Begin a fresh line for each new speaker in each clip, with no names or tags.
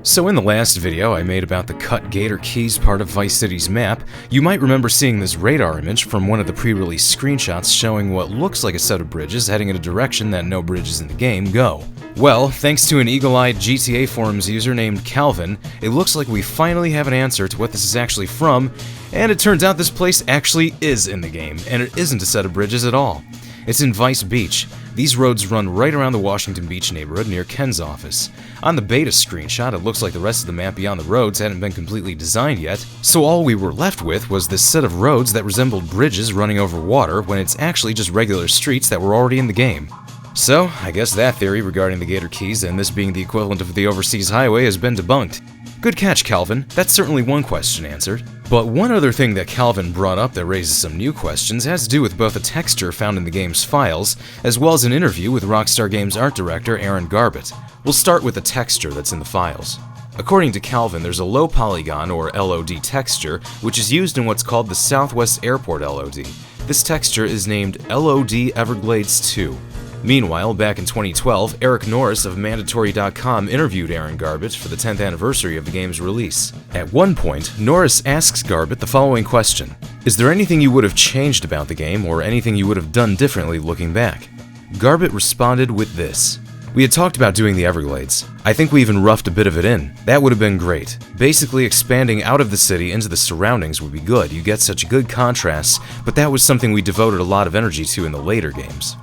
So in the last video I made about the cut Gator Keys part of Vice City's map, you might remember seeing this radar image from one of the pre-release screenshots showing what looks like a set of bridges heading in a direction that no bridges in the game go. Well, thanks to an eagle-eyed GTA forums user named Calvin, it looks like we finally have an answer to what this is actually from, and it turns out this place actually is in the game, and it isn't a set of bridges at all. It's in Vice Beach. These roads run right around the Washington Beach neighborhood near Ken's office. On the beta screenshot, it looks like the rest of the map beyond the roads hadn't been completely designed yet, so all we were left with was this set of roads that resembled bridges running over water when it's actually just regular streets that were already in the game. So, I guess that theory regarding the Gator Keys and this being the equivalent of the overseas highway has been debunked. Good catch, Calvin. That's certainly one question answered. But one other thing that Calvin brought up that raises some new questions has to do with both a texture found in the game's files, as well as an interview with Rockstar Games art director Aaron Garbett. We'll start with the texture that's in the files. According to Calvin, there's a low polygon, or LOD texture, which is used in what's called the Southwest Airport LOD. This texture is named LOD Everglades 2. Meanwhile, back in 2012, Eric Norris of Mandatory.com interviewed Aaron Garbett for the 10th anniversary of the game's release. At one point, Norris asks Garbett the following question: "Is there anything you would have changed about the game, or anything you would have done differently looking back?" Garbett responded with this: "We had talked about doing the Everglades. I think we even roughed a bit of it in. That would have been great. Basically, expanding out of the city into the surroundings would be good. You get such good contrasts, but that was something we devoted a lot of energy to in the later games."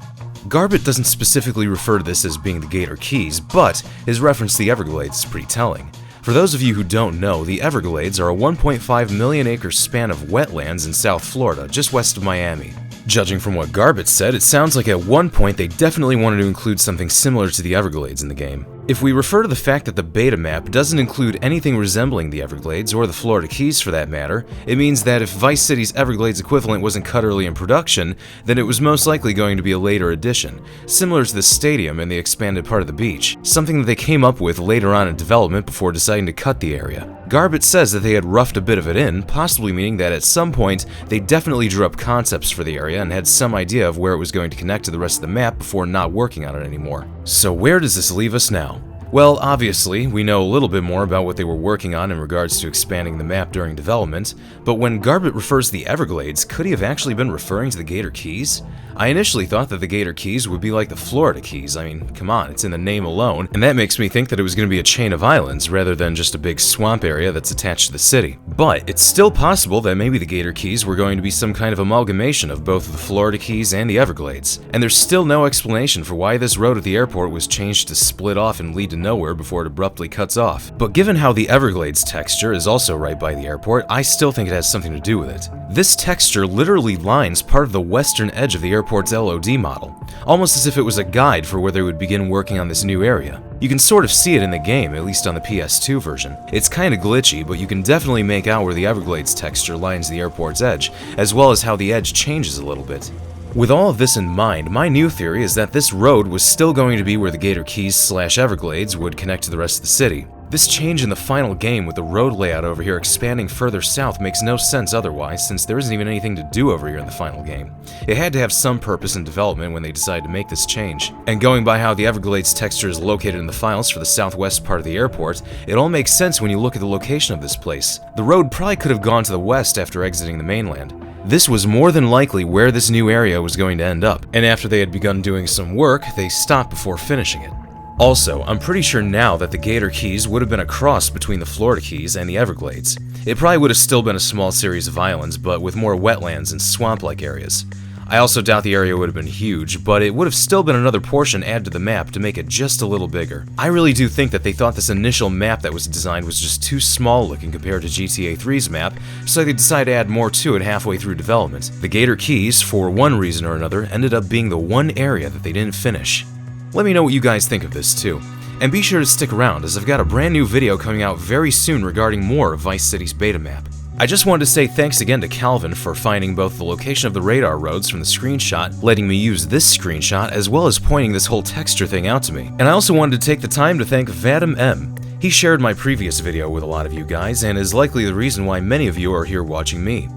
Garbett doesn't specifically refer to this as being the Gator Keys, but his reference to the Everglades is pretty telling. For those of you who don't know, the Everglades are a 1.5 million acre span of wetlands in South Florida, just west of Miami. Judging from what Garbett said, it sounds like at one point they definitely wanted to include something similar to the Everglades in the game. If we refer to the fact that the beta map doesn't include anything resembling the Everglades, or the Florida Keys for that matter, it means that if Vice City's Everglades equivalent wasn't cut early in production, then it was most likely going to be a later addition, similar to the stadium and the expanded part of the beach, something that they came up with later on in development before deciding to cut the area. Garbett says that they had roughed a bit of it in, possibly meaning that at some point they definitely drew up concepts for the area and had some idea of where it was going to connect to the rest of the map before not working on it anymore. So where does this leave us now? Well, obviously, we know a little bit more about what they were working on in regards to expanding the map during development, but when Garbett refers to the Everglades, could he have actually been referring to the Gator Keys? I initially thought that the Gator Keys would be like the Florida Keys. I mean, come on, it's in the name alone, and that makes me think that it was going to be a chain of islands rather than just a big swamp area that's attached to the city. But it's still possible that maybe the Gator Keys were going to be some kind of amalgamation of both the Florida Keys and the Everglades, and there's still no explanation for why this road at the airport was changed to split off and lead to nowhere before it abruptly cuts off. But given how the Everglades texture is also right by the airport, I still think it has something to do with it. This texture literally lines part of the western edge of the airport's LOD model, almost as if it was a guide for where they would begin working on this new area. You can sort of see it in the game, at least on the PS2 version. It's kinda glitchy, but you can definitely make out where the Everglades texture lines the airport's edge, as well as how the edge changes a little bit. With all of this in mind, my new theory is that this road was still going to be where the Gator Keys / Everglades would connect to the rest of the city. This change in the final game with the road layout over here expanding further south makes no sense otherwise, since there isn't even anything to do over here in the final game. It had to have some purpose in development when they decided to make this change. And going by how the Everglades texture is located in the files for the southwest part of the airport, it all makes sense when you look at the location of this place. The road probably could have gone to the west after exiting the mainland. This was more than likely where this new area was going to end up, and after they had begun doing some work, they stopped before finishing it. Also, I'm pretty sure now that the Gator Keys would have been a cross between the Florida Keys and the Everglades. It probably would have still been a small series of islands, but with more wetlands and swamp-like areas. I also doubt the area would have been huge, but it would have still been another portion added to the map to make it just a little bigger. I really do think that they thought this initial map that was designed was just too small looking compared to GTA 3's map, so they decided to add more to it halfway through development. The Gator Keys, for one reason or another, ended up being the one area that they didn't finish. Let me know what you guys think of this too. And be sure to stick around, as I've got a brand new video coming out very soon regarding more of Vice City's beta map. I just wanted to say thanks again to Calvin for finding both the location of the radar roads from the screenshot, letting me use this screenshot, as well as pointing this whole texture thing out to me. And I also wanted to take the time to thank Vadim M. He shared my previous video with a lot of you guys, and is likely the reason why many of you are here watching me.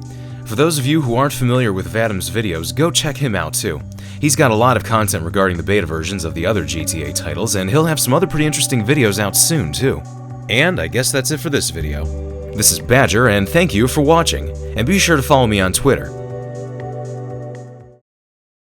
For those of you who aren't familiar with Vadim's videos, go check him out too. He's got a lot of content regarding the beta versions of the other GTA titles, and he'll have some other pretty interesting videos out soon too. And I guess that's it for this video. This is Badger, and thank you for watching. And be sure to follow me on Twitter